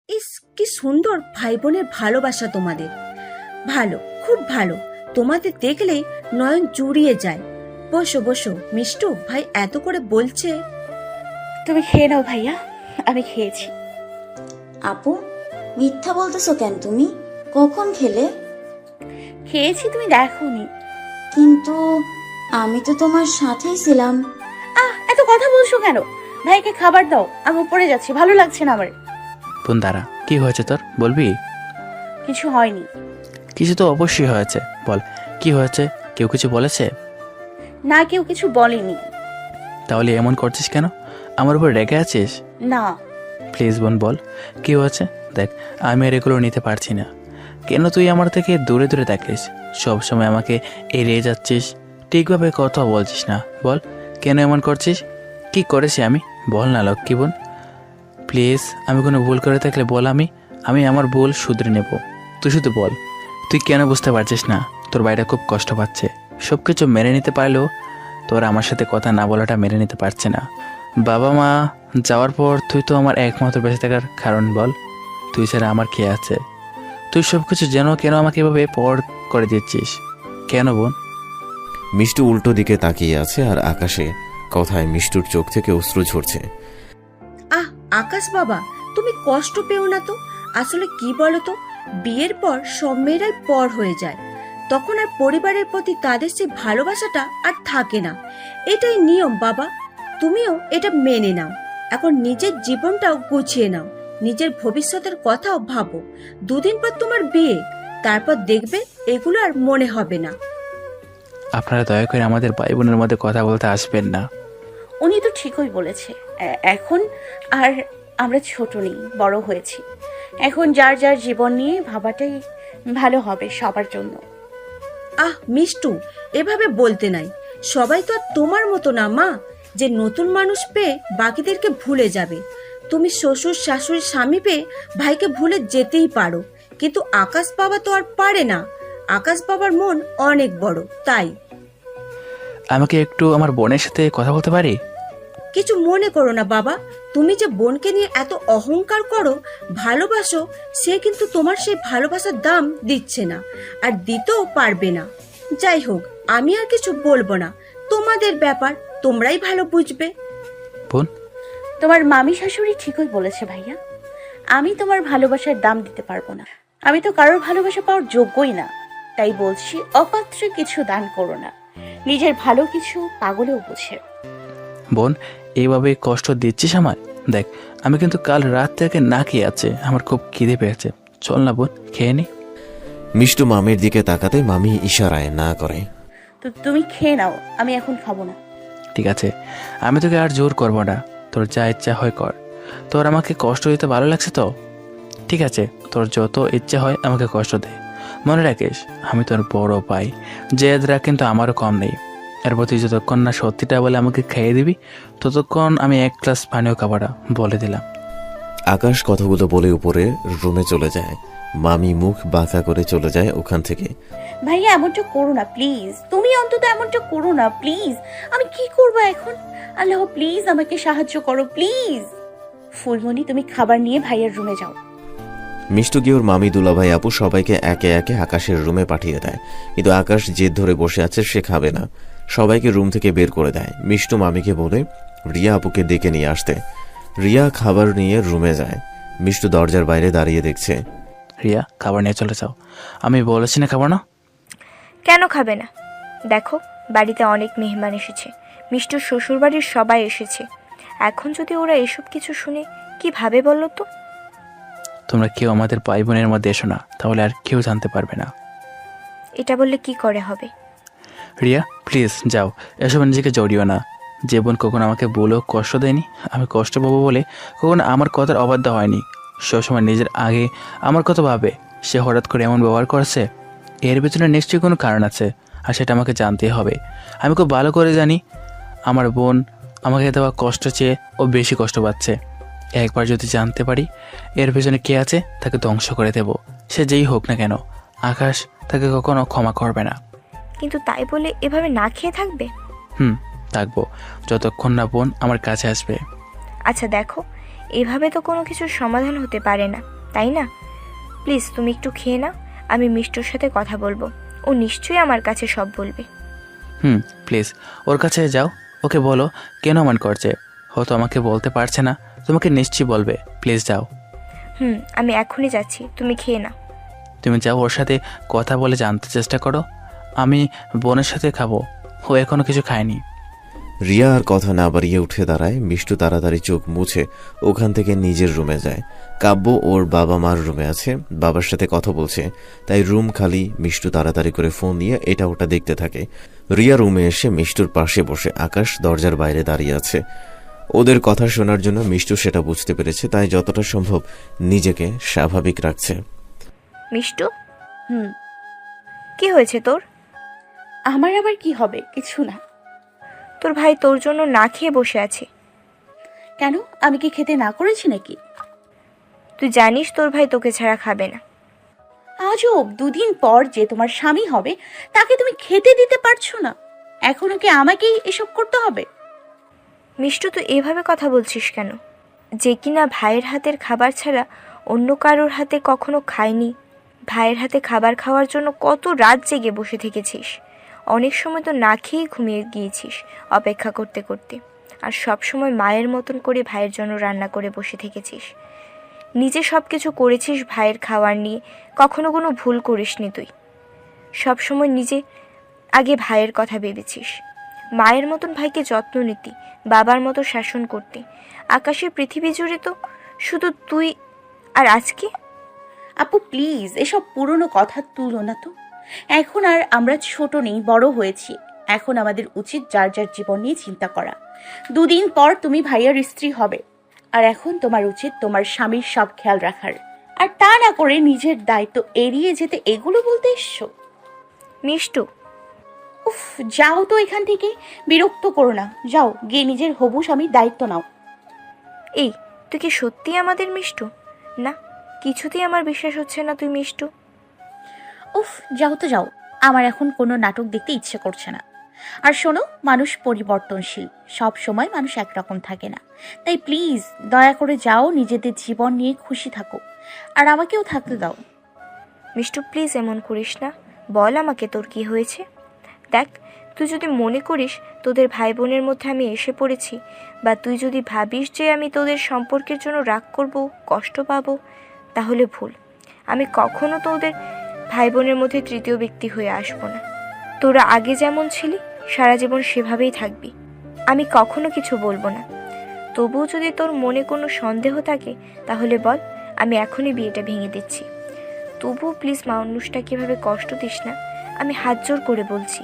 ইস, কি সুন্দর ভাই বোনের ভালোবাসা তোমাদের। ভালো, খুব ভালো। তোমাদের দেখলেই নয়ন জুড়িয়ে যায়। বসো বসো মিষ্টু, ভাই এত করে বলছে। তুমি খেয়ে নাও ভাইয়া, আমি খেয়েছি। আপু, মিথ্যা বলতেছো কেন তুমি? কখন খেলে? খেয়েছি, তুমি দেখোনি। কিন্তু আমি তো তোমার সাথেই ছিলাম। এত কথা বলছো কেন? ভাইকে খাবার দাও, আমি উপরে যাচ্ছি, ভালো লাগছে না আমার। বোন দাঁড়া, কি হয়েছে তোর, বলবি? কিছু হয়নি। কিছু তো অবশ্যই হয়েছে, বল কি হয়েছে? কেউ কিছু বলেছে? না, কেউ কিছু বলেনি। তাহলে এমন করছিস কেন? আমার উপর রেগে আছিস? না। প্লিজ বোন বল, কি হয়েছে? দেখ, আমি আর এগুলো নিতে পারছি না। কেন তুই আমার থেকে দূরে দূরে থাকিস? সবসময় আমাকে এড়িয়ে যাচ্ছিস, ঠিকভাবে কথা বলছিস না। বল, কেন এমন করছিস? কি করেছি আমি? বল না লক্ষ্মী বোন, প্লিজ। আমি কোনো ভুল করে থাকলে বল, আমি আমার ভুল শুধরে নেব। তুই শুধু বল, তুই কেন বুঝতে পারছিস না তোর ভাইটা খুব কষ্ট পাচ্ছে? সব কিছু মেনে নিতে পারলেও তোর আমার সাথে কথা না বলাটা মেনে নিতে পারছে না। বাবা মা যাওয়ার পর তুই তো আমার একমাত্র বেঁচে থাকার কারণ। বল, তুই ছাড়া আমার কে আছে? তুই সব কিছু যেন কেন আমাকে এভাবে পর করে দিচ্ছিস কেন বোন? মিষ্টু উল্টো দিকে তাকিয়ে আছে আর আকাশে কথায় মিষ্টুর চোখ থেকে অশ্রু ঝরছে। আহ আকাশ বাবা, তুমি কষ্ট পেও না তো। আসলে কি বলো তো, বিয়ের পর সব মেয়েরাই পর হয়ে যায়। তখন আর পরিবারের প্রতি তাদের সেই ভালোবাসাটা আর থাকে না। এটাই নিয়ম বাবা, তুমিও এটা মেনে নাও। এখন নিজের জীবনটাও গুছিয়ে নাও, নিজের ভবিষ্যতের কথাও ভাবো। দুদিন পর তোমার বিয়ে, তারপর দেখবে এগুলো আর মনে হবে না। আপনারা দয়া করে আমাদের ভাই বোনের মধ্যে কথা বলতে আসবেন না। উনি তো ঠিকই বলেছে। এখন আর আমরা ছোট নেই, বড় হয়েছি। এখন যার যার জীবন নিয়ে ভাবাটাই ভালো হবে সবার জন্য। আহ মিষ্টু, এভাবে বলতে নাই। সবাই তো আর তোমার মতো না মা, যে নতুন মানুষ পেয়ে বাকিদেরকে ভুলে যাবে। তুমি শ্বশুর শাশুড়ি স্বামী পেয়ে ভাইকে ভুলে যেতেই পারো, কিন্তু আকাশ বাবা তো আর পারে না। আকাশ বাবার মন অনেক বড়, তাই। আমাকে একটু আমার বোনের সাথে কথা বলতে পারি? কিছু মনে করো না বাবা, তুমি যে বোনকে নিয়ে এত অহংকার করো, ভালোবাসো, সে কিন্তু তোমার সেই ভালোবাসার দাম দিচ্ছে না, আর দিতেও পারবে না। যাই হোক, আমি আর কিছু বলবো না, তোমাদের ব্যাপার, তোমরাই ভালো বুঝবে। বোন, তোমার মামি শাশুড়ি ঠিকই বলেছে ভাইয়া। আমি তোমার ভালোবাসার দাম দিতে পারবো না। আমি তো কারোর ভালোবাসা পাওয়ার যোগ্যই না। তাই বলছি, অপাত্রে কিছু দান করো না। নিজের ভালো কিছু পাগলেও বোঝে। বোন, এইভাবে কষ্ট দিচ্ছিস আমায়? দেখ, আমি কিন্তু কাল রাত থেকে না খেয়ে আছে, আমার খুব খিদে পেয়েছে। চল না বোন, খেয়ে নি। মিষ্টু মামির দিকে তাকাতে মামি ইশারায় না করে। তো তুমি খেয়ে নাও, আমি এখন খাবো না। ঠিক আছে, আমি তোকে আর জোর করবো না, তোর যা ইচ্ছা হয় কর। তোর আমাকে কষ্ট দিতে ভালো লাগছে তো ঠিক আছে, তোর যত ইচ্ছা হয় আমাকে কষ্ট দে। মনে রাখিস, আমি তোর বড় ভাই, জেদরা কিন্তু আমারও কম নেই। এরপর তুই যতক্ষণ না সত্যিটা বলে আমাকে খাইয়ে দিবি, ততক্ষণ আমি এক গ্লাস পানিও খাবাটা বলে দিলাম। আকাশ কথাগুলো বলে উপরে রুমে চলে যায়। মামি মুখ বাঁকা করে চলে যায় ওখান থেকে। ভাইয়া এমনটা করো না প্লিজ, তুমি অন্তত এমনটা করো না প্লিজ। আমি কি করবো এখন? আল্লাহ প্লিজ আমাকে সাহায্য করো প্লিজ। ফুলমণি, তুমি খাবার নিয়ে ভাইয়ার রুমে যাও। মিষ্টু গিয়ে ওর মামি, দুলাভাই, আপু সবাইকে একে একে আকাশের রুমে পাঠিয়ে দেয়। কিন্তু আকাশ জেদ ধরে বসে আছে, সে খাবে না। সবাইকে রুম থেকে বের করে দেয়। মিষ্টু মামিকে বলে রিয়া আপুকে ডেকে নিয়ে আসতে। রিয়া খাবার নিয়ে রুমে যায়। মিষ্টু দরজার বাইরে দাঁড়িয়ে দেখছে। রিয়া, খাবার নিয়ে চলে যাও। আমি বলেছি না খাবার না। কেন খাবে না? দেখো, বাড়িতে অনেক মেহমান এসেছে, মিষ্টুর শ্বশুরবাড়ির সবাই এসেছে। এখন যদি ওরা এসব কিছু শুনে কি ভাবে বললো তো? তোমরা কেউ আমাদের ভাই বোনের মধ্যে এসো না, তাহলে আর কেউ জানতে পারবে না। এটা বললে কি করে হবে? রিয়া প্লিজ যাও, এসব নিজেকে জড়িও না। যে বোন কখনো আমাকে বলেও কষ্ট দেয়নি, আমি কষ্ট পাবো বলে কখনো আমার কথার অবাধ্য হয়নি, সবসময় নিজের আগে আমার কথা ভাবে, সে হঠাৎ করে এমন ব্যবহার করছে, এর পেছনে নিশ্চয়ই কোনো কারণ আছে, আর সেটা আমাকে জানতেই হবে। আমি খুব ভালো করে জানি আমার বোন আমাকে দেওয়া কষ্ট চেয়ে ও বেশি কষ্ট পাচ্ছে। একবার যদি জানতে পারি এর পেছনে কে আছে, তাকে ধ্বংস করে দেব, সে যেই হোক না কেন। আকাশ তাকে কখনো ক্ষমা করবে না। কিন্তু তাই বলে এভাবে না খেয়ে থাকবে? থাকবো, যতক্ষণ না বোন আমার কাছে আসবে। আচ্ছা দেখো, এভাবে তো কোনো কিছুর সমাধান হতে পারে না। তাই না? প্লিজ তুমি একটু খেয়ে নাও, আমি মিষ্টুর সাথে কথা বলবো। ও নিশ্চয়ই আমার কাছে সব বলবে। প্লিজ ওর কাছে যাও, ওকে বলো কেন মান করছে। হয়তো আমাকে বলতে পারছে না, তোমাকে নিশ্চয়ই বলবে। প্লিজ যাও। আমি এখনই যাচ্ছি, তুমি খেয়ে নাও। তুমি যাও, ওর সাথে কথা বলে জানতে চেষ্টা করো। আমি বোনের সাথে খাবো, ও এখনো কিছু খায়নি। রিয়া আর কথা না বাড়িয়ে উঠে দাঁড়ায়। মিষ্টু তাড়াতাড়ি চোখ মুছে ওখান থেকে নিজের রুমে যায়। কাব্য ওর বাবা মার রুমে আছে, বাবার সাথে কথা বলছে, তাই রুম খালি। মিষ্টু তাড়াতাড়ি করে ফোন নিয়ে এটা ওটা দেখতে থাকে। রিয়া রুমে এসে মিষ্টুর পাশে বসে, আকাশ দরজার বাইরে দাঁড়িয়ে আছে। ওদের কথা শোনার জন্য মিষ্টু সেটা বুঝতে পেরেছে, তাই যতটা সম্ভব নিজেকে স্বাভাবিক রাখছে। মিষ্টু, হুম। কি হয়েছে তোর? আমার আবার কি হবে? কিছু না। তোর ভাই তোর জন্য না খেয়ে বসে আছে। কেন, আমি কি খেতে না করেছি নাকি? তুই জানিস তোর ভাই তোকে ছাড়া খাবে না। আজব, 2 দিন পর যে তোমার স্বামী হবে তাকে তুমি খেতে দিতে পারছো না, এখনো কি আমাকেই এসব করতে হবে? মিষ্টু, তুই এভাবে কথা বলছিস কেন? যে কিনা ভাইয়ের হাতের খাবার ছাড়া অন্য কারোর হাতে কখনো খায়নি। ভাইয়ের হাতে খাবার খাওয়ার জন্য কত রাত জেগে বসে থেকেছিস। অনেক সময় তো না খেয়েই ঘুমিয়ে গিয়েছিস অপেক্ষা করতে করতে। আর সব সময় মায়ের মতন করে ভাইয়ের জন্য রান্না করে বসে থেকেছিস। নিজে সব কিছু করেছিস ভাইয়ের খাবার নিয়ে, কখনো কোনো ভুল করিসনি তুই। সব সময় নিজে আগে ভাইয়ের কথা ভেবেছিস। মায়ের মতন ভাইকে যত্ন নিতি, বাবার মতো শাসন করতি। আকাশের পৃথিবী জুড়ে তো শুধু তুই। আর আজকে? আপু প্লিজ, এসব পুরনো কথা তুলো না তো। এখন আর আমরা ছোট নেই, বড় হয়েছি। এখন আমাদের উচিত যার যার জীবন নিয়ে চিন্তা করা। 2 দিন পর তুমি ভাইয়ার স্ত্রী হবে, আর এখন তোমার উচিত তোমার স্বামীর সব খেয়াল রাখার, আর তা না করে নিজের দায়িত্ব এড়িয়ে যেতে এগুলো বলতে এসছো। মিষ্টু, উফ, যাও তো এখান থেকে, বিরক্ত করো না। যাও গিয়ে নিজের হবু স্বামীর দায়িত্ব নাও। এই তুই কি সত্যি আমাদের মিষ্টু? না, কিছুতেই আমার বিশ্বাস হচ্ছে না তুই মিষ্টু। উফ, যাও তো যাও, আমার এখন কোনো নাটক দেখতে ইচ্ছে করছে না। আর শোনো, মানুষ পরিবর্তনশীল, সব সময় মানুষ একরকম থাকে না। তাই প্লিজ দয়া করে যাও, নিজেদের জীবন নিয়ে খুশি থাকো, আর আমাকেও থাকতে দাও। মিষ্টু প্লিজ এমন করিস না, বল আমাকে তোর কি হয়েছে। দেখ, তুই যদি মনে করিস তোদের ভাই বোনের মধ্যে আমি এসে পড়েছি, বা তুই যদি ভাবিস যে আমি তোদের সম্পর্কের জন্য রাগ করব, কষ্ট পাবো, তাহলে ভুল। আমি কখনো তোদের ভাই বোনের মধ্যে তৃতীয় ব্যক্তি হয়ে আসবো না। তোরা আগে যেমন ছিলি সারা জীবন সেভাবেই থাকবি, আমি কখনো কিছু বলবো না। তবুও যদি তোর মনে কোনো সন্দেহ থাকে তাহলে বল, আমি এখনই বিয়েটা ভেঙে দিচ্ছি। তবুও প্লিজ মানুষটাকে এভাবে কষ্ট দিস না, আমি হাত জোর করে বলছি।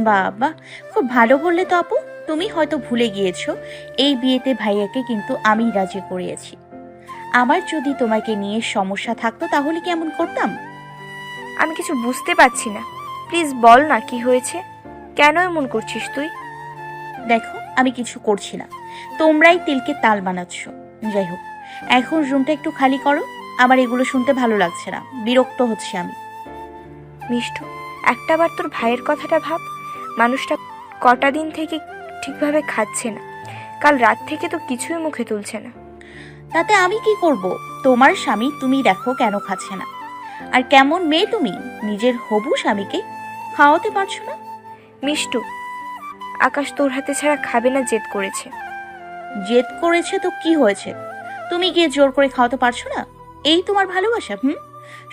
বাবা, খুব ভালো বললে তো আপু। তুমি হয়তো ভুলে গিয়েছো, এই বিয়েতে ভাইয়াকে কিন্তু আমি রাজি করিয়েছি। আমার যদি তোমাকে নিয়ে সমস্যা থাকতো তাহলে কেমন করতাম? আমি কিছু বুঝতে পারছি না, প্লিজ বল না কি হয়েছে, কেন এমন করছিস তুই? দেখো, আমি কিছু করছি না, তোমরাই তিলকে তাল বানাচ্ছ। যাই হোক, এখন রুমটা একটু খালি করো, আমার এগুলো শুনতে ভালো লাগছে না, বিরক্ত হচ্ছে আমি। মিষ্টু, একটাবার তোর ভাইয়ের কথাটা ভাব। মানুষটা কটা দিন থেকে ঠিকভাবে খাচ্ছে না, কাল রাত থেকে তো কিছুই মুখে তুলছে না। তাতে আমি কি করব? তোমার স্বামী, তুমি দেখো কেন খাচ্ছে না। আর কেমন মেয়ে তুমি, নিজের হবু স্বামীকে খাওয়াতে পারছো না? মিষ্টু, আকাশ তোর হাতে ছাড়া খাবে না জেদ করেছে। জেদ করেছে তো কি হয়েছে? তুমি গিয়ে জোর করে খাওয়াতে পারছো না? এই তোমার ভালোবাসা?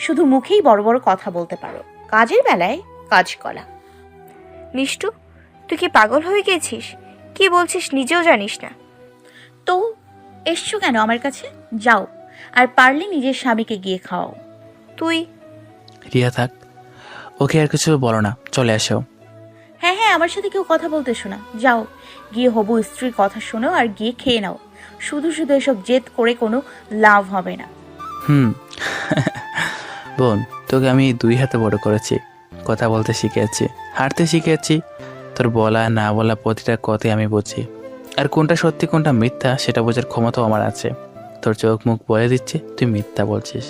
শুধু মুখেই বড় বড় কথা বলতে পারো, কাজের বেলায় কাজ করা। মিষ্টু, তুই কি পাগল হয়ে গেছিস? কি বলছিস নিজেও জানিস না। তো এসছো কেন আমার কাছে? যাও, আর পারলে নিজের স্বামীকে গিয়ে খাওয়াও। তুই? রিয়া থাক, ওকে আর কিছু বলো না, চলে আসো। হ্যাঁ হ্যাঁ, আমার সাথে কেউ কথা বলতে শোনা। যাও গিয়ে হবু স্ত্রীর কথা শোনো, আর গিয়ে খেয়ে নাও। শুধু শুধু এসব জেদ করে কোনো লাভ হবে না। বোন, তোকে আমি 2 হাতে বড় করেছি, কথা বলতে শিখেছি, হাঁটতে শিখেছি। তোর বলা না বলা প্রতিটা কথাই আমি বুঝি, আর কোনটা সত্যি কোনটা মিথ্যা সেটা বোঝার ক্ষমতাও আমার আছে। তোর চোখ মুখ বলে দিচ্ছে তুই মিথ্যা বলছিস।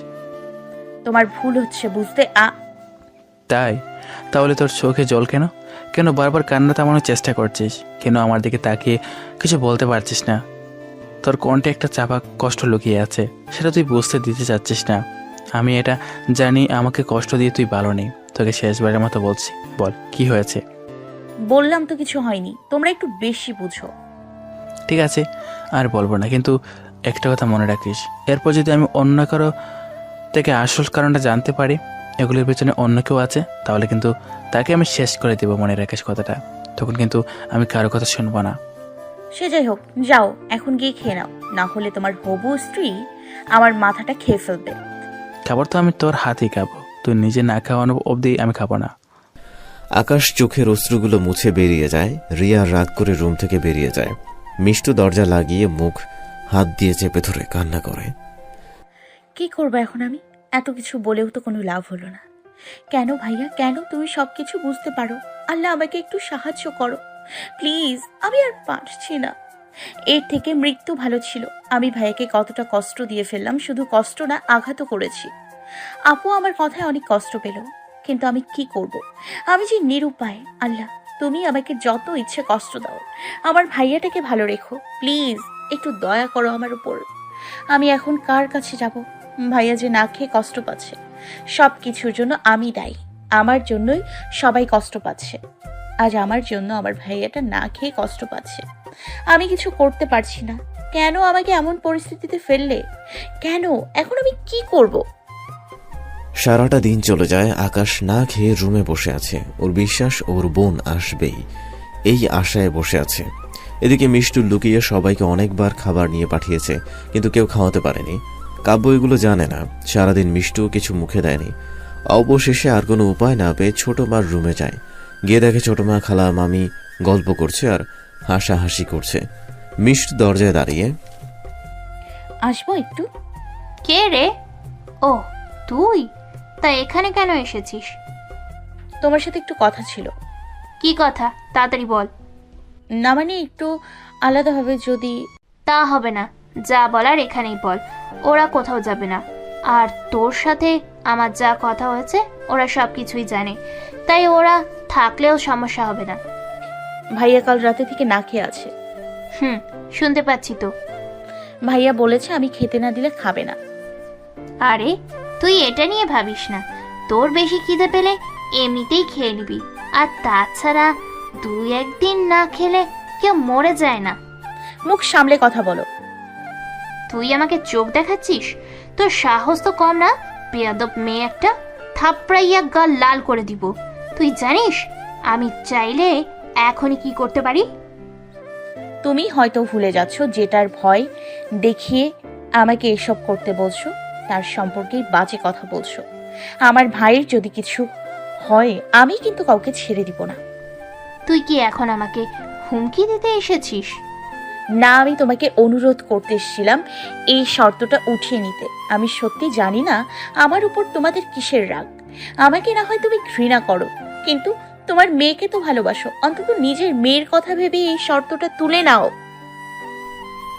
তোমার ভুল হচ্ছে বুঝতে। তাই? তাহলে তোর চোখে জল কেন? কেন বারবার কান্না থামানোর চেষ্টা করছিস? কেন আমার দিকে তাকিয়ে কিছু বলতে পারছিস না? তোর কণ্ঠে একটা চাপা কষ্ট লুকিয়ে আছে, সেটা তুই বুঝতে দিতে চাচ্ছিস না। আমি এটা জানি, আমাকে কষ্ট দিয়ে তুই ভালো নেই। তোকে শেষবারের মতো বলছি, বল কি হয়েছে। বললাম তো কিছু হয়নি, তোমরা একটু বেশি বুঝো। ঠিক আছে, আর বলবো না, কিন্তু একটা কথা মনে রাখিস, এরপর যদি আমি অন্য কারো থেকে আসল কারণটা জানতে পারি, এগুলির পেছনে অন্য কেউ আছে, তাহলে কিন্তু তাকে আমি শেষ করে দেবো, মনে রাখিস কথাটা। তখন কিন্তু আমি কারো কথা শুনবো না। সে যাই হোক, যাও এখন গিয়ে খেয়ে নাও, না হলে তোমার হবু স্ত্রী আমার মাথাটা খেয়ে ফেলবে। খাবার তো আমি তোর হাতেই খাবো, তুই নিজে না খাওয়ানো অবধি আমি খাবো না। আকাশ চোখের অশ্রুগুলো মুছে বেরিয়ে যায়। রিয়া রাগ করে রুম থেকে বেরিয়ে যায়। মিষ্টু দরজা লাগিয়ে মুখ হাত দিয়ে চেপে ধরে কান্না করে। কি করবো এখন আমি? এত কিছু বলেও তো কোনো লাভ হলো না। কেন ভাইয়া, কেন? তুমি সবকিছু বুঝতে পারো। আল্লাহ আমাকে একটু সাহায্য করো প্লিজ, আমি আর পারছি না। এর থেকে মৃত্যু ভালো ছিল। আমি ভাইয়াকে কতটা কষ্ট দিয়ে ফেললাম, শুধু কষ্ট না, আঘাতও করেছি। আপু আমার কথায় অনেক কষ্ট পেল, কিন্তু আমি কি করব? আমি যে নিরুপায়। আল্লাহ, তুমি আমাকে যত ইচ্ছে কষ্ট দাও, আমার ভাইয়াটাকে ভালো রেখো প্লিজ, একটু দয়া করো আমার উপর। আমি এখন কার কাছে যাব? ভাইয়া যে না খেয়ে কষ্ট পাচ্ছে, সব কিছুর জন্য আমি দায়ী। আমার জন্যই সবাই কষ্ট পাচ্ছে। আজ আমার জন্য আমার ভাইয়াটা না খেয়ে কষ্ট পাচ্ছে। আমি কিছু করতে পারছি না। কেন আমাকে এমন পরিস্থিতিতে ফেললে? কেন? এখন আমি কি করব? সারাটা দিন চলে যায়। আকাশ না খেয়ে রুমে বসে আছে। ওর বিশ্বাস ওর বোন আসবেই, এই আশায় বসে আছে। এদিকে মিষ্টু লুকিয়ে সবাইকে অনেকবার খাবার নিয়ে পাঠিয়েছে, কিন্তু কেউ খাওয়াতে পারেনি। কাব্য এগুলো জানে না। সারাদিন মিষ্টু কিছু মুখে দেয়নি। অবশেষে আর কোনো উপায় না পেয়ে ছোট মার রুমে যায়। গিয়ে দেখে ছোট মা, খালা, মামি গল্প করছে আর হাসাহাসি করছে। মিষ্টু দরজায় দাঁড়িয়ে, আসবো একটু? কে রে? ও তুই? তা এখানে কেন এসেছিস? তোমার সাথে একটু কথা ছিল। কি কথা? তাড়াতাড়ি বল। না মানে একটু আলাদাভাবে যদি। তা হবে না, যা বলার এখানেই বল। ওরা কোথাও যাবে না। আর তোর সাথে আমার যা কথা হয়েছে ওরা সব কিছুই জানে, তাই ওরা থাকলেও সমস্যা হবে না। ভাইয়া কাল রাতে থেকে না খেয়ে আছে। শুনতে পাচ্ছি তো। ভাইয়া বলেছে আমি খেতে না দিলে খাবে না। আরে তুই এটা নিয়ে ভাবিস না, তোর বেশি খিদে পেলে এমনিতেই খেয়ে নিবি। আর তাছাড়া 2-1 দিন না খেলে কেউ মরে যায় না। মুখ সামলে কথা বলো। তুই আমাকে চোখ দেখাচ্ছিস? তোর সাহস তো কম না, বেয়াদব মেয়ে একটা। থাপড়াইয়া গাল লাল করে দিব। তুই জানিস আমি চাইলে এখনই কি করতে পারি? তুমি হয়তো ভুলে যাচ্ছ যেটার ভয় দেখিয়ে আমাকে এসব করতে বলছো, তার সম্পর্কেই বাজে কথা বলছো। আমার ভাইয়ের যদি কিছু হয় আমি কিন্তু কাউকে ছেড়ে দিব না। তুই কি এখন আমাকে হুমকি দিতে এসেছিস? না, আমি তোমাকে অনুরোধ করতে এসেছিলাম এই শর্তটা উঠিয়ে নিতে। আমি সত্যি জানি না আমার উপর তোমাদের কিসের রাগ। আমাকে না হয় তুমি ঘৃণা করো, কিন্তু তোমার মেয়েকে তো ভালোবাসো। অন্তত নিজের মেয়ের কথা ভেবে এই শর্তটা তুলে নাও।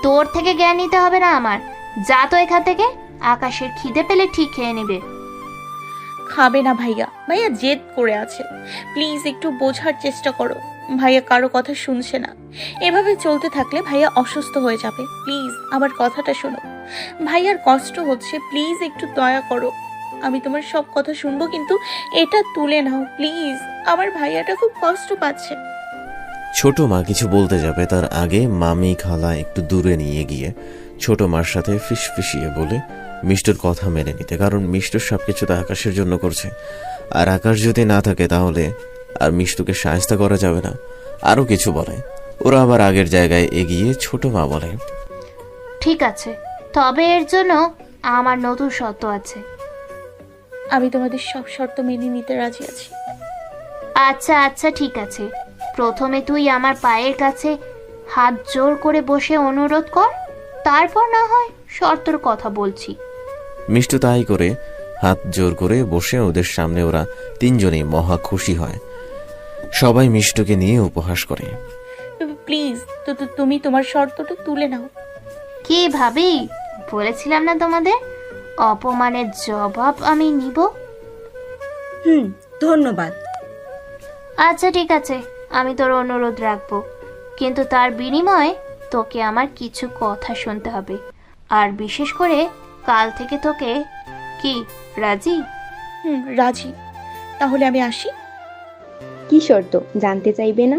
তোর থেকে জ্ঞান নিতে হবে না আমার। যা তো এখান থেকে। আকাশের খিদে পেলে ঠিক খেয়ে নেবে। খাবে না ভাইয়া, ভাইয়া জেদ করে আছে। প্লিজ একটু বোঝার চেষ্টা করো। ভাইয়া কারো কথা শুনছে না। এভাবে চলতে থাকলে ভাইয়া অসুস্থ হয়ে যাবে। প্লিজ আমার কথাটা শোনো। ভাইয়ার কষ্ট হচ্ছে, প্লিজ একটু দয়া করো। আমি তোমার সব কথা শুনবো, কিন্তু এটা তুলে নাও প্লিজ। আমার ভাইয়াটা খুব কষ্ট পাচ্ছে। ছোট মা কিছু বলতে যাবে, তার আগে মামি খালা একটু দূরে নিয়ে গিয়ে ছোট মার সাথে ফিসফিসিয়ে বলে মিষ্টুর কথা মেনে নিতে। কারণ মিষ্টুর সবকিছু তো আকাশের জন্য করছে, আর আকাশ যদি না থাকে তাহলে আর মিষ্টুকে সাহায্য করা যাবে না। আরও কিছু বলে। ওরা আবার আগের জায়গায় এগিয়ে ছোট মা বলে, ঠিক আছে, তবে এর জন্য আমার নতুন শর্ত আছে। আমি তোমাদের সব শর্ত মেনে নিতে রাজি আছি। আচ্ছা আচ্ছা ঠিক আছে, প্রথমে তুই আমার পায়ের কাছে হাত জোর করে বসে অনুরোধ কর, তারপর না হয় শর্তের কথা বলছি। মিষ্টু তাই করে হাত জোর করে বসে ওদের সামনে ওরা তিনজনেই মহা খুশি হয়। সবাই মিষ্টুকে নিয়ে উপহাস করে। প্লিজ তুমি তোমার শর্তটা তুলে নাও। কি ভাবি, বলেছিলাম না তোমাদের, অপমানের জবাব আমি নিব। ধন্যবাদ। আচ্ছা ঠিক আছে, আমি তোর অনুরোধ রাখবো, কিন্তু তার বিনিময়ে তোকে আমার কিছু কথা শুনতে হবে, আর বিশেষ করে কাল থেকে তোকে। কি রাজি? রাজি। তাহলে আমি আসি? কি শর্ত জানতে চাইবে না?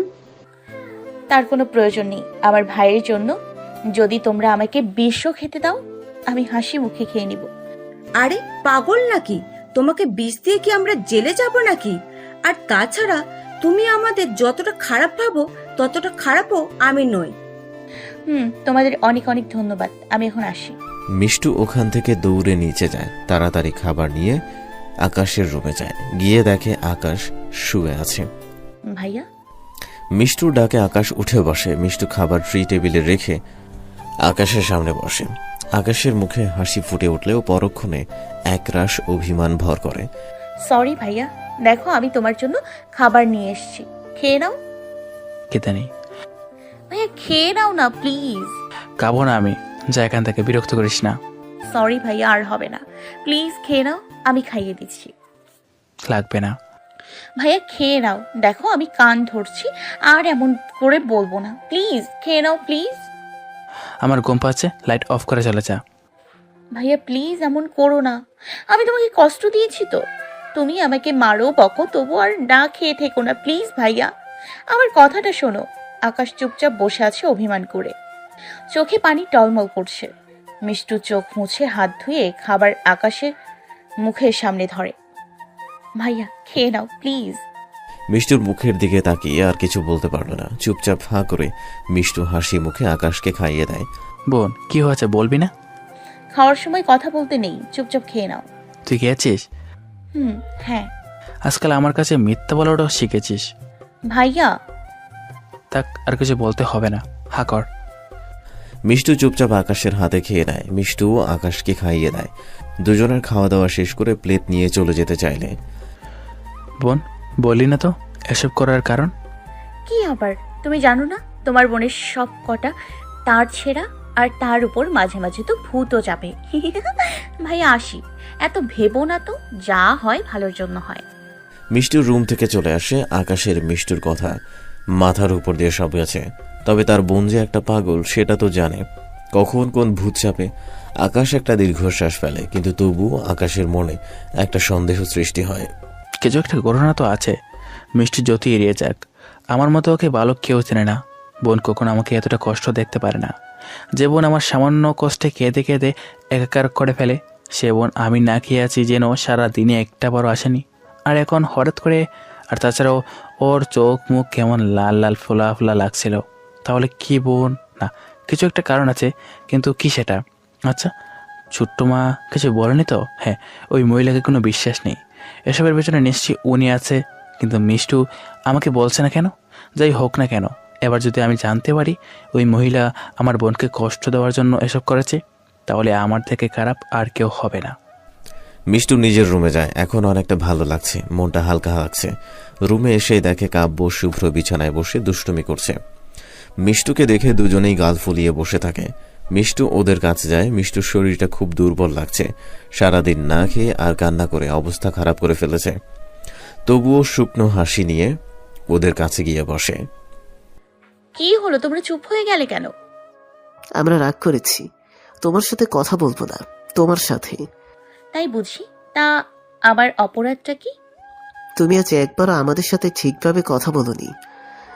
তার কোনো প্রয়োজন নেই। আমার ভাইয়ের জন্য যদি তোমরা আমাকে বিষও খেতে দাও, আমি হাসি মুখে খেয়ে নিব। আরে পাগল নাকি? তোমাকে বিষ দিয়ে কি আমরা জেলে যাব নাকি? আর তাছাড়া তুমি আমাদের যতটা খারাপ ভাবো ততটা খারাপও আমি নই। তোমাদের অনেক অনেক ধন্যবাদ। আমি এখন আসি। মিষ্টু ওখান থেকে দৌড়ে নিচে যায়, তাড়াতাড়ি খাবার নিয়ে আকাশের রুমে যায়। গিয়ে দেখে আকাশ শুয়ে আছে। ভাইয়া। মিষ্টুর ডাকে আকাশ উঠে বসে। মিষ্টু খাবার ট্রি টেবিলে রেখে আকাশের সামনে বসে। আকাশের মুখে হাসি ফুটে উঠলেও পরক্ষণে একরাশ অভিমান ভর করে। সরি ভাইয়া, দেখো আমি তোমার জন্য খাবার নিয়ে এসেছি, খেয়ে নাও। খেতে নেই। ভাইয়া খেয়ে নাও না প্লিজ। খাবো না আমি, যা এখান থেকে, বিরক্ত করিস না। সরি ভাইয়া, আর হবে না, প্লিজ খেয়ে নাও, আমি খাইয়ে দিচ্ছি। লাগবে না। ভাইয়া খেয়ে নাও, দেখো আমি কান ধরছি, আর এমন করে বলবো না, প্লিজ খেয়ে নাও প্লিজ। আমার ঘুম পাচ্ছে, লাইট অফ করে চলে যা। ভাইয়া প্লিজ এমন করো না, আমি তোমাকে কষ্ট দিয়েছি তো। তুমি আমাকে মারো বকো, তবু আর না খেয়ে থেকো না প্লিজ ভাইয়া, আমার কথাটা শোনো। আকাশ চুপচাপ বসে আছে অভিমান করে, চোখে পানি টলমল করছে। মিষ্টু চোখ মুছে হাত ধুয়ে খাবার আকাশের মুখের সামনে ধরে। ভাইয়া খেয়ে নাও প্লিজ। মিষ্টুর মুখের দিকে তাকিয়ে আর কিছু বলতে পারলো না। চুপচাপ হাঁ করে মিষ্টু হাসি মুখে আকাশকে খাইয়ে দেয়। বোন, কি হয়েছে বলবি না? খাওয়ার সময় কথা বলতে নেই, চুপচাপ খেয়ে নাও। তুই খেয়েছিস? হ্যাঁ। আজকাল আমার কাছে মিথ্যা বলাটাও শিখেছিস। ভাইয়া। তাক, আর কিছু বলতে হবে না, হা কর। মিষ্টু চুপচাপ আকাশের হাতে খেয়ে নেয়। মিষ্টুও আকাশকে খাইয়ে দেয়। দুজনের খাওয়া দাওয়া শেষ করে প্লেট নিয়ে চলে যেতে চাইলে। বোন, বললি না তো এসব করার কারণ? কি আবার? তুমি জানো না তোমার বোনের সব কটা তার ছেঁড়া, আর তার উপর মাঝে মাঝে তো ভূতও যাবে। ভাইয়া আসি, এত ভেবো না তো, যা হয় ভালোর জন্য হয়। মিষ্টুর রুম থেকে চলে আসে। আকাশের মিষ্টুর কথা মাথার উপর দিয়ে সব গেছে, তবে তার বোন যে একটা পাগল সেটা তো জানে। কখন কোন ভূত চাপে। আকাশ একটা দীর্ঘশ্বাস ফেলে, কিন্তু তবুও আকাশের মনে একটা সন্দেহ সৃষ্টি হয়। কিছু একটা ঘটনা তো আছে। মিষ্টি যতই এড়িয়ে যাক, আমার মতো ওকে ভালো কেউ চেনে না। বোন কখনো আমাকে এতটা কষ্ট দেখতে পারে না। যে বোন আমার সামান্য কষ্টে কেঁদে কেঁদে একাকার করে ফেলে, সে বোন আমি না খেয়ে আছি যেন সারা দিনে একটা বারও আসেনি। আর এখন হঠাৎ করে, আর তাছাড়াও ওর চোখ মুখ কেমন লাল লাল ফোলা ফোলা লাগছিল। তাহলে কি বোন? না, কিছু একটা কারণ আছে, কিন্তু কি সেটা? আচ্ছা, ছোট্ট মা কিছু বলেনি তো? হ্যাঁ, ওই মহিলাকে কোনো বিশ্বাস নেই। এসবের পেছনে নিশ্চয়ই উনি আছে, কিন্তু মিষ্টু আমাকে বলছে না কেন? যাই হোক না কেন, এবার যদি আমি জানতে পারি ওই মহিলা আমার বোনকে কষ্ট দেওয়ার জন্য এসব করেছে, তাহলে আমার থেকে খারাপ আর কেউ হবে না। মিষ্টু নিজের রুমে যায়। এখন অনেকটা ভালো লাগছে, মনটা হালকা লাগছে। রুমে এসে দেখে কাব্য শুভ্র বিছানায় বসে দুষ্টুমি করছে। মিষ্টুকে দেখে দুজনেই গাল ফুলিয়ে বসে থাকে। মিষ্টু ওদের কাছে যায়। মিষ্টুর শরীরটা খুব দুর্বল লাগছে, সারাদিন না খেয়ে আর কান্না করে অবস্থা খারাপ করে ফেলেছে। তবুও শুকনো হাসি নিয়ে ওদের কাছে গিয়ে বসে। কি হলো, তোমরা চুপ হয়ে গেলে কেন? আমরা রাগ করেছি, তোমার সাথে কথা বলবো না, তোমার সাথে। তাই বুঝি? তা আমার অপরাধটা কি? তুমি আজ একবারও আমাদের সাথে ঠিকভাবে কথা বলোনি,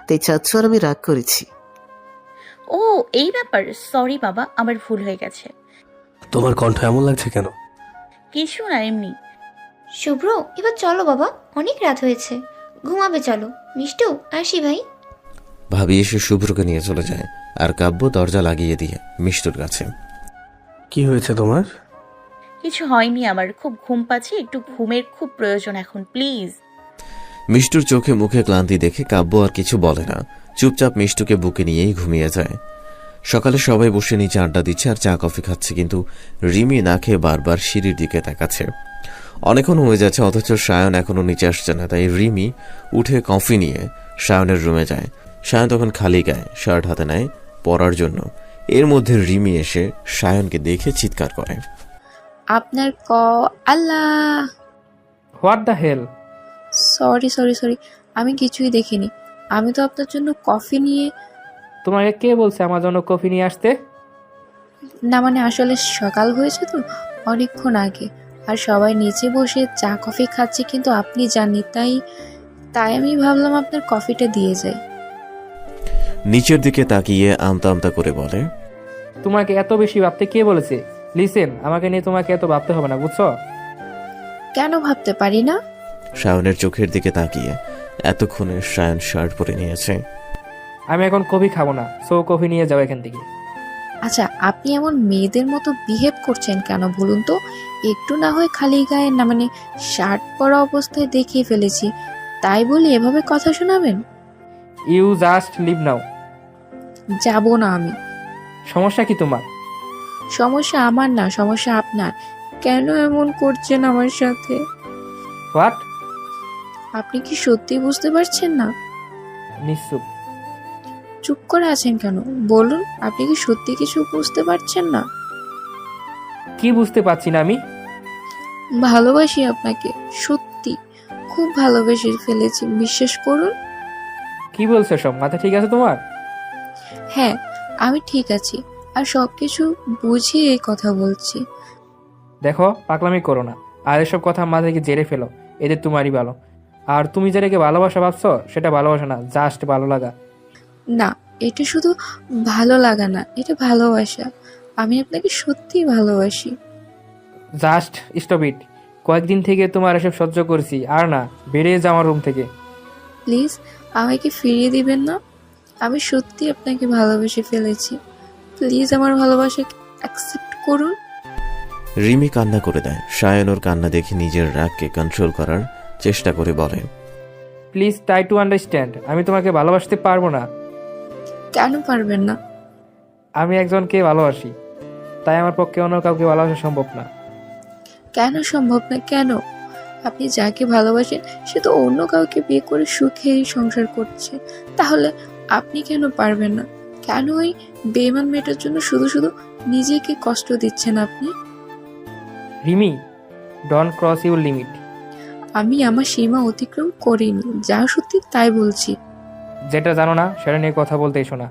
তাই চাচ্ছ আর আমি রাগ করেছি। ও এই ব্যাপার, সরি বাবা, আমার ভুল হয়ে গেছে। তোমার কণ্ঠ এমন লাগছে কেন? কিছু না, এমনি। শুভ্র, এবার চলো বাবা, অনেক রাত হয়েছে, ঘুমাবে চলো। মিষ্টু, আসি ভাই। ভাবি এসে শুভ্রকে নিয়ে চলে যায়, আর কাব্য দরজা লাগিয়ে দিয়ে মিষ্টুর কাছে। কি হয়েছে তোমার? কিছু হয়নি আমার, খুব ঘুম পাচ্ছে, একটু ঘুমের খুব প্রয়োজন এখন, প্লিজ। মিষ্টুর চোখে মুখে ক্লান্তি দেখে কাব্য আর কিছু বলে না, চুপচাপ মিষ্টুকে বুকে নিয়েই ঘুমিয়ে যায়। সকালে সবাই বসে নিচে আড্ডা দিচ্ছে আর চা কফি খাচ্ছে, কিন্তু রিমি না খেয়ে বারবার সিঁড়ির দিকে তাকাচ্ছে। অনেকক্ষণ হয়ে যাচ্ছে, অথচ সায়ন এখনো নিচে আসছে না। তাই রিমি উঠে কফি নিয়ে সায়নের রুমে যায়। সায়ন তখন খালি গায়ে, শার্ট হাতে নেয় পরার জন্য। এর মধ্যে রিমি এসে সায়নকে দেখে চিৎকার করে, আপনার আল্লাহ! What the hell? সরি, আমি কিছুই দেখিনি। আমি তো আপনার জন্য কফি নিয়ে। তোমাকে কে বলছে আমার জন্য কফি নিয়ে আসতে? না মানে আসলে সকাল হয়েছে তো, অনেকক্ষণ আগে, আর সবাই নিচে বসে চা কফি খাচ্ছে কিন্তু আপনি জাননি, তাই তাই আমি ভাবলাম আপনার কফিটা দিয়ে যাই। নিচের দিকে তাকিয়ে আমতা আমতা করে বলে, তোমাকে এত বেশি ভাবতে কে বলেছে? লিসেন, আমাকে নিয়ে তোমাকে এত ভাবতে হবে না, বুঝছো? কেন ভাবতে পারি না? সায়নের চোখের দিকে তাকিয়ে এতক্ষণে সায়ন শার্ট পরে নিয়েছে। আমি এখন কফি খাবো না, সো কফি নিয়ে যাও এখান থেকে। আচ্ছা, আপনি এমন মেয়েদের মতো বিহেভ করছেন কেন বলুন তো? একটু না হয় খালি গায়ে না মানে শার্ট পরা অবস্থায় দেখিয়ে ফেলেছি, তাই বলে এভাবে কথা শোনাবেন? ইউ জাস্ট লিভ নাও। যাব না আমি। সমস্যা কি তোমার? সমস্যা আমার না, সমস্যা আপনার। কেন এমন করছেন আমার সাথে? হোয়াট? আপনি কি সত্যি বুঝতে পারছেন না? নিশ্চুপ। চুপ করে আছেন কেন বলুন, আপনি কি সত্যি কিছু বুঝতে পারছেন না? কি বুঝতে পারছি না আমি? ভালোবাসি আপনাকে, সত্যি খুব ভালোবেসে ফেলেছি, বিশ্বাস করুন। কি বলছো সব? মাথা ঠিক আছে তোমার? হ্যাঁ, আমি ঠিক আছি, আর সবকিছু বুঝিয়ে এই কথা বলছি। দেখো, পাগলামি করো না, আর এসব কথা মাথা থেকে জেরে ফেলো, এতে তোমারই ভালো। আর তুমি যেটাকে ভালোবাসা ভাবছো সেটা ভালোবাসা না, জাস্ট ভালো লাগা। না, এটা শুধু ভালো লাগা না, এটা ভালোবাসা। আমি আপনাকে সত্যিই ভালোবাসি। Just stop it. কয়েকদিন থেকে তোমার এসব সহ্য করছি, আর না, বেরিয়ে যাও আমার রুম থেকে। প্লিজ আমাকে ফিরিয়ে দিবেন না, আমি সত্যি আপনাকে ভালোবেসে ফেলেছি। প্লিজ আমার ভালোবাসা অ্যাকসেপ্ট করুন। রিমি কান্না করে দেয়। সায়ন ওর কান্না দেখে নিজের রাগকে কন্ট্রোল করার চেষ্টা করে বলে, প্লিজ ট্রাই টু আন্ডারস্ট্যান্ড, আমি তোমাকে ভালোবাসতে পারবো না। কেন পারবেন না? আমি একজনকে ভালোবাসি, তাই আমার পক্ষে অন্য কাউকে ভালোবাসা সম্ভব না। কেন সম্ভব না? কেন? আপনি যাকে ভালোবাসেন সে তো অন্য কাউকে বিয়ে করে সুখেই সংসার করছে, তাহলে আপনি কেন পারবেন না? কেন ওই বেইমান মেয়েটার জন্য শুধু শুধু নিজেকে কষ্ট দিচ্ছেন আপনি? Rimi, don't cross your limit. আমি আমার সীমা অতিক্রম করিনি, যা সত্যি তাই বলছি। যেটা জানো না সেটা নিয়ে কথা বলতে এসো না।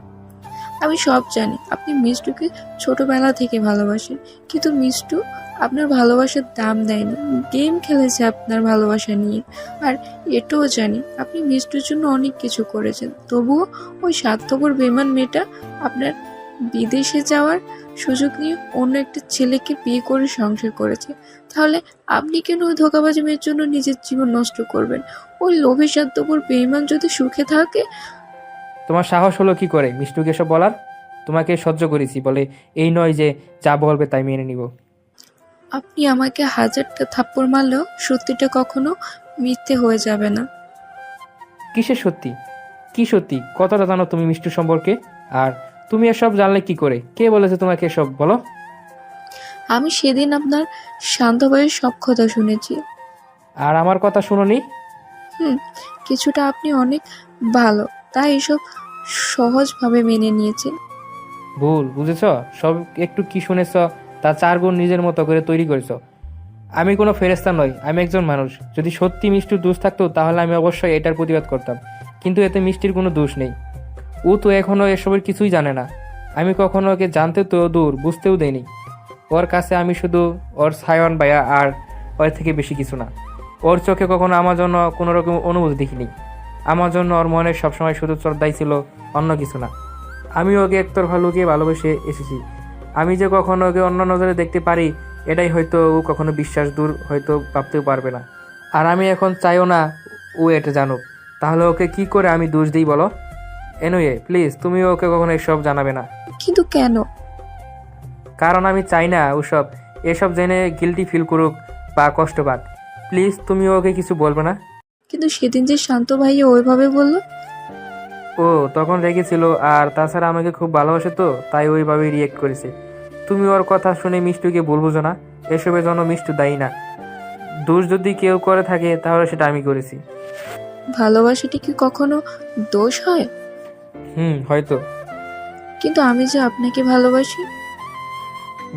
আমি সব জানি, আপনি মিষ্টুকে ছোটবেলা থেকে ভালোবাসেন, কিন্তু মিষ্টু আপনার ভালোবাসার দাম দেয়নি, গেম খেলেছে আপনার ভালোবাসা নিয়ে। আর এটাও জানি আপনি মিষ্টুর জন্য অনেক কিছু করেছেন, তবুও ওই স্বার্থপর বেমান মেয়েটা আপনার বিদেশে যাওয়ার সুযোগ নিয়ে অন্য একটা ছেলেকে বিয়ে করে সংসার করেছে। তাহলে আপনি কেন ওই ধোঁকাবাজি মেয়ের জন্য নিজের জীবন নষ্ট করবেন? ওই লোভী স্বার্থপর বেইমান যদি সুখে থাকে। তোমার সাহস হলো কি করে মিষ্টুকে এসব বলার? তোমাকে সহ্য করেছি বলে এই নয় যে যা বলবে তাই মেনে নিব। আপনি আমাকে হাজারটা থাপ্পড় মারলেও সত্যিটা কখনো মিথ্যে হয়ে যাবে না। কিসের সত্যি? কি সত্যি? কতটা জানো তুমি মিষ্টু সম্পর্কে? আর তুমি এসব জানলে কি করে? কে বলেছে তোমাকে এসব? বলো। আমি সেদিন আপনার শান্ত ভাইয়ের সব কথা শুনেছি। আর আমার কথা শুনোনি? কিছুটা আপনি অনেক ভালো, তাই এসব সহজভাবে মেনে নিয়েছেন। ভুল বুঝেছ। সব একটু কি শুনেছ তা 4 গুণ নিজের মতো করে তৈরি করেছ। আমি কোনো ফেরেস্তা নই, আমি একজন মানুষ। যদি সত্যি মিষ্টির দোষ থাকতো তাহলে আমি অবশ্যই এটার প্রতিবাদ করতাম, কিন্তু এতে মিষ্টির কোনো দোষ নেই। ও তো এখনো এসবের কিছুই জানে না। আমি কখনো ওকে জানতে তো দূর, বুঝতেও দেইনি। ওর কাছে আমি শুধু ওর সায়ন ভাইয়া, আর ওর থেকে বেশি কিছু না। ওর চোখে কখনো আমার জন্য কোনো রকম অনুভূতি দেখিনি। আমার জন্য ওর মনে সবসময় শুধু শ্রদ্ধাই ছিল, অন্য কিছু না। আমি ওকে একতরফা লুকিয়ে ভালোবেসে এসেছি। আমি যে কখনো ওকে অন্য নজরে দেখতে পারি এটাই হয়তো ও কখনো বিশ্বাস দূর হয়তো ভাবতেও পারবে না। আর আমি এখন চাইও না ও এটা জানুক। তাহলে ওকে কি করে আমি দোষ দিই বলো? এনওয়ে প্লিজ তুমি ওকে কখনো এসব জানাবে না। কিন্তু কেন? কারণ আমি চাই না এসব জেনে গিল্টি ফিল করুক বা কষ্ট পাক। প্লিজ তুমি ওকে কিছু বলবে না। কিন্তু সেদিন যে শান্ত ভাইয়া ওইভাবে বললো। ও তখন রেগেছিল, আর তাছাড়া আমাকে খুব ভালোবাসে তো তাই ওইভাবেই রিয়েক্ট করেছে। তুমি ওর কথা শুনে মিষ্টুকে ভুল বুঝো না। এসবের জন্য মিষ্টু দায়ী না। দোষ যদি কেউ করে থাকে তাহলে সেটা আমি করেছি। ভালোবাসাটা কি কখনো দোষ হয়? হয়তো। কিন্তু আমি যে আপনাকে ভালোবাসি।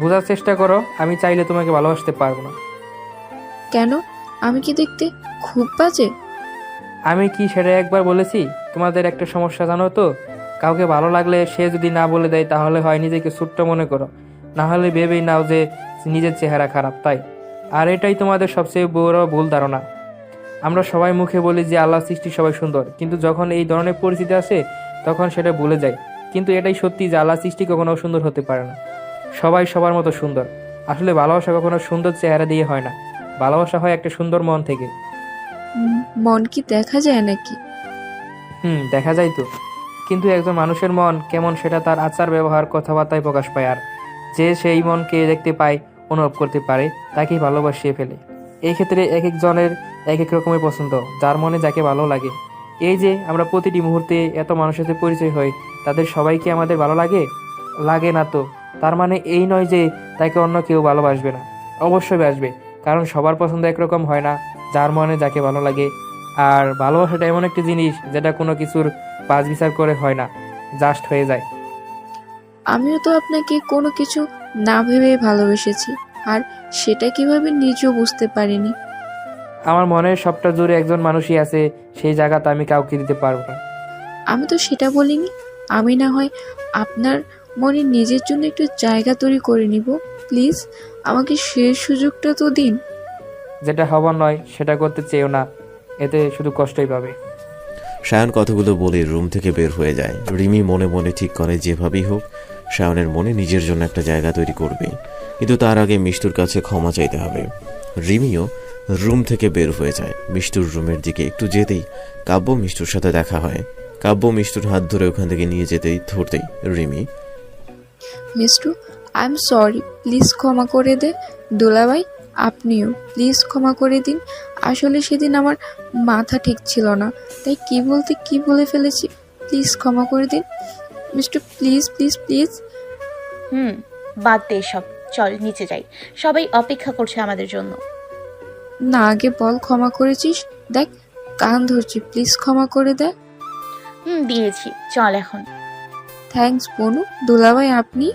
বোঝার চেষ্টা করো, আমি চাইলে তোমাকে ভালোবাসতে পারবো না। কেন? আমি কি দেখতে খুব বাজে? আমি কি সেটা একবার বলেছি? তোমাদের একটা সমস্যা জানো তো, কাউকে ভালো লাগলে সে যদি না বলে দেয় তাহলে হয় নিজেকে ছোট্ট মনে করো, না হলে ভেবেই নাও যে নিজের চেহারা খারাপ। তাই আর এটাই তোমাদের সবচেয়ে বড় ভুল ধারণা। আমরা সবাই মুখে বলি যে আল্লাহ সৃষ্টি সবাই সুন্দর, কিন্তু যখন এই ধরনের পরিস্থিতি আসে তখন সেটা ভুলে যায়। কিন্তু এটাই সত্যি যে আল্লাহ সৃষ্টি কখনো সুন্দর হতে পারে না, সবাই সবার মতো সুন্দর। আসলে ভালোবাসা কখনো সুন্দর চেহারা দিয়ে হয় না, ভালোবাসা হয় একটা সুন্দর মন থেকে। মন কি দেখা যায় নাকি? দেখা যায় তো, কিন্তু একজন মানুষের মন কেমন সেটা তার আচার ব্যবহার কথাবার্তায় প্রকাশ পায়। আর যে সেই মনকে দেখতে পায়, অনুভব করতে পারে, তাকেই ভালোবাসিয়ে ফেলে। এই ক্ষেত্রে এক একজনের এক এক রকমের পছন্দ, যার মনে যাকে ভালো লাগে। এই যে আমরা প্রতিটি মুহূর্তে এত মানুষের সাথে পরিচয় হই, তাদের সবাইকে আমাদের ভালো লাগে? লাগে না তো। তার মানে এই নয় যে তাকে অন্য কেউ ভালোবাসবে না, অবশ্যই বাসবে, কারণ সবার পছন্দ একরকম হয় না। যার মনে যাকে ভালো লাগে। আর ভালোবাসাটা এমন একটি জিনিস যেটা কোনো কিছুর বাছ বিচার করে হয় না, জাস্ট হয়ে যায়। আমিও তো আপনাকে কোনো কিছু না ভেবে ভালোবেসেছি, আর সেটা কিভাবে নিজেও বুঝতে পারিনি। আমার মনের সবটা জুড়ে একজন মানুষই আছে, সেই জায়গাটা আমি কাউকে দিতে পারবো না। আমি তো সেটা বলিনি। আমি না হয় আপনার মনে নিজের জন্য একটু জায়গা তৈরি করে নিব। প্লিজ আমাকে শেষ সুযোগটা তো দিন। যেটা হবার নয় সেটা করতে চেয়েও না, এতে শুধু কষ্টই পাবে। সায়ন কথাগুলো বলে রুম থেকে বের হয়ে যায়। রিমি মনে মনে ঠিক করে যেভাবেই হোক সায়নের মনে নিজের জন্য একটা জায়গা তৈরি করবে, কিন্তু তার আগে মিষ্টুর কাছে ক্ষমা চাইতে হবে। রিমিও রুম থেকে বের হয়ে যায়। মিষ্টুর রুমের দিকে একটু যেতেই কাব্য মিষ্টুর সাথে দেখা হয়। কাব্য মিষ্টুর হাত ধরে ওখান থেকে নিয়ে যেতেই ধরতেই Rimi, Mishtu, I am sorry, please ক্ষমা করে দে। দুলাভাই, আপনিও প্লিজ ক্ষমা করে দিন। আসলে সেদিন আমার মাথা ঠিক ছিল না, তাই কি বলতে কি বলে ফেলেছি। প্লিজ ক্ষমা করে দিন মিষ্টু, প্লিজ প্লিজ প্লিজ। বাদ দে সব, চল নিচে যাই, সবাই অপেক্ষা করছে আমাদের জন্য। না, আগে বল ক্ষমা করেছিস। দেখ কান ধরছি, প্লিজ ক্ষমা করে দে। দিয়েছি, চল এখন। থ্যাঙ্কস বনু। দুলাভাই আপনি?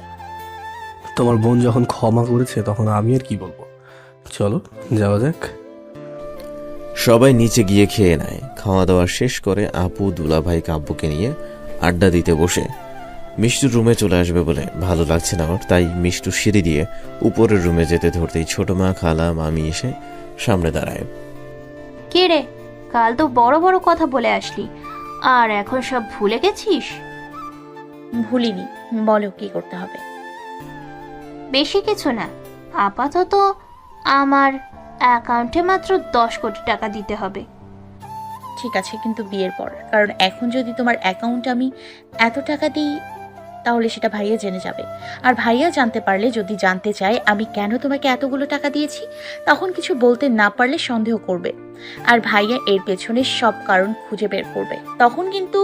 তোমার বোন যখন ক্ষমা করেছে তখন আমি আর কি বলবো, চলো যাওয়া যাক। সবাই নিচে গিয়ে খেয়ে নেয়। খাওয়া দাওয়া শেষ করে আপু দুলাভাই কাব্যকে নিয়ে আড্ডা দিতে বসে। মিষ্টুর রুমে চলে আসবে বলে ভালো লাগছে না ওর, তাই মিষ্টু সিঁড়ি দিয়ে উপরের রুমে যেতে ধরতেই ছোট মা, খালা, মামি এসে সামনে দাঁড়ায়। কে রে, কাল তো বড় বড় কথা বলে আসলি, আর এখন সব ভুলে গেছিস? ভুলিনি, বলো কি করতে হবে। বেশি কিছু না, আপাতত আমার অ্যাকাউন্টে মাত্র 10 কোটি টাকা দিতে হবে। ঠিক আছে, কিন্তু বিয়ের পর, কারণ এখন যদি তোমার অ্যাকাউন্টে আমি এত টাকা দিই তাহলে সেটা ভাইয়া জেনে যাবে। আর ভাইয়া জানতে পারলে, যদি জানতে চায় আমি কেন তোমাকে এতগুলো টাকা দিয়েছি, তখন কিছু বলতে না পারলে সন্দেহ করবে, আর ভাইয়া এর পেছনে সব কারণ খুঁজে বের করবে, তখন কিন্তু।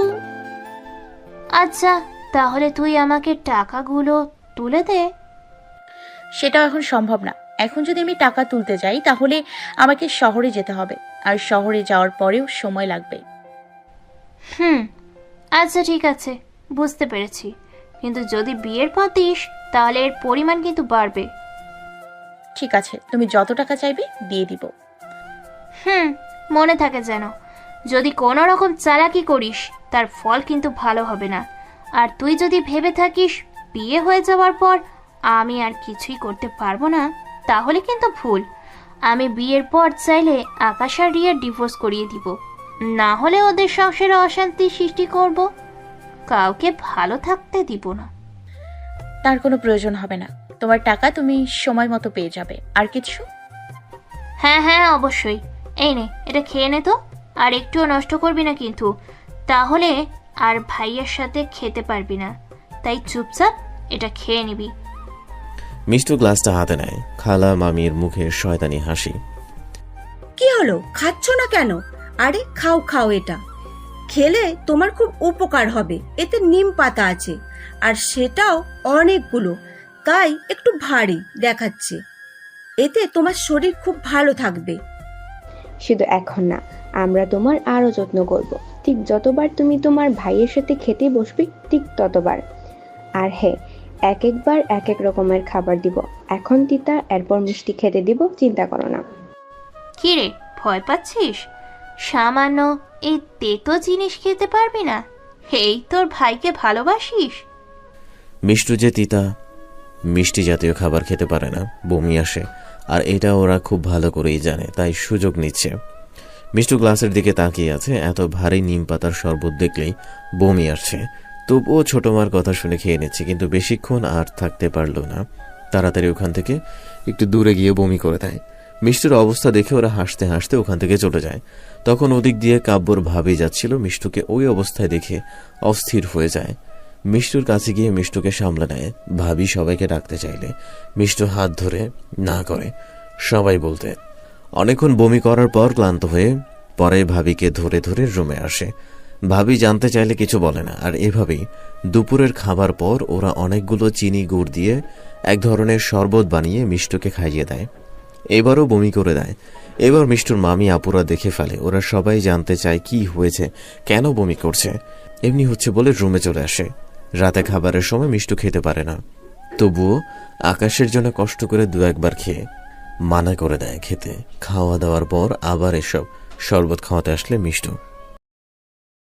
আচ্ছা, তাহলে তুই আমাকে টাকাগুলো তুলে দে। সেটাও এখন সম্ভব না। এখন যদি আমি টাকা তুলতে যাই তাহলে আমাকে শহরে যেতে হবে, আর শহরে যাওয়ার পরেও সময় লাগবে। আচ্ছা ঠিক আছে, বুঝতে পেরেছি, কিন্তু যদি বিয়ের পর দিস তাহলে এর পরিমাণ কিন্তু বাড়বে। ঠিক আছে, তুমি যত টাকা চাইবে দিয়ে দিব। মনে থাকে যেন, যদি কোনো রকম চালাকি করিস তার ফল কিন্তু ভালো হবে না। আর তুই যদি ভেবে থাকিস বিয়ে হয়ে যাওয়ার পর আমি আর কিছুই করতে পারবো না, তাহলে কিন্তু ভুল। আমি বিয়ের পর চাইলে আকাশ আর রিয়ার ডিভোর্স করিয়ে দিব, না হলে ওদের সংসারে অশান্তি সৃষ্টি করব, কাউকে ভালো থাকতে দিব না। তার কোনো প্রয়োজন হবে না, তোমার টাকা তুমি সময় মতো পেয়ে যাবে। আর কিছু? হ্যাঁ হ্যাঁ অবশ্যই, এই নে, এটা খেয়ে নে তো, আর একটুও নষ্ট করবি না কিন্তু, তাহলে আর ভাইয়ের সাথে খেতে পারবি না, তাই চুপচাপ এটা খেয়ে নিবি। মিষ্টু গ্লাসটা হাতে নেয়। খালা, মামির মুখে শয়তানি হাসি। কি হলো, খাচ্ছ না কেন? আরে খাও খাও, এটা খেলে তোমার খুব উপকার হবে। এতে নিম পাতা আছে, আর সেটাও অনেকগুলো, তাই একটু ভারী দেখাচ্ছে। এতে তোমার শরীর খুব ভালো থাকবে। শুধু এখন না, আমরা তোমার আরো যত্ন করব। ঠিক যতবার তুমি তোমার ভাইয়ের সাথে খেতে বসবে ঠিক ততবার। আর হ্যাঁ, এক একবার এক এক রকমের খাবার দিব। এখন তিতা, এরপর মিষ্টি খেতে দিব, চিন্তা করো না। কি রে, ভয় পাচ্ছিস? সামান্য এই তেতো জিনিস খেতে পারবি না? এই তোর ভাইকে ভালোবাসিস? মিষ্টু যে তিতা মিষ্টি জাতীয় খাবার খেতে পারে না, বমি আসে, আর এটা ওরা খুব ভালো করেই জানে, তাই সুযোগ নিচ্ছে। মিষ্টু গ্লাসের দিকে তাকিয়ে আছে, এত ভারী নিম পাতার শরবত দেখলেই বমি আসছে। তবুও ছোট মার কথা শুনে খেয়ে নিচ্ছে, কিন্তু বেশিক্ষণ আর থাকতে পারল না, তাড়াতাড়ি ওখান থেকে একটু দূরে গিয়ে বমি করে দেয়। মিষ্টুর অবস্থা দেখে ওরা হাসতে হাসতে ওখান থেকে চলে যায়। তখন ওদিক দিয়ে কাব্যর ভাবি যাচ্ছিল, মিষ্টুকে ওই অবস্থায় দেখে অস্থির হয়ে যায়। মিষ্টুর কাছে গিয়ে মিষ্টুকে সামলে নেয়। ভাবি সবাইকে ডাকতে চাইলে মিষ্টু হাত ধরে না করে, সবাই বলতে। অনেকক্ষণ বমি করার পর ক্লান্ত হয়ে পরে ভাবিকে ধরে ধরে রুমে আসে। ভাবি জানতে চাইলে কিছু বলে না, আর এভাবেই দুপুরের খাবার পর ওরা অনেকগুলো চিনি গুড় দিয়ে এক ধরনের শরবত বানিয়ে মিষ্টুকে খাইয়ে দেয়। এবারও বমি করে দেয়। এবার মিষ্টুর মামি আপুরা দেখে ফেলে। ওরা সবাই জানতে চায় কি হয়েছে, কেন বমি করছে। এমনি হচ্ছে বলে রুমে চলে আসে। রাতে খাবারের সময় মিষ্টু খেতে পারে না, তবুও আকাশের জন্য কষ্ট করে দু একবার খেয়ে মানা করে দেয় খেতে। খাওয়া দাওয়ার পর আবার এসব শরবত খাওয়াতে আসলে মিষ্টু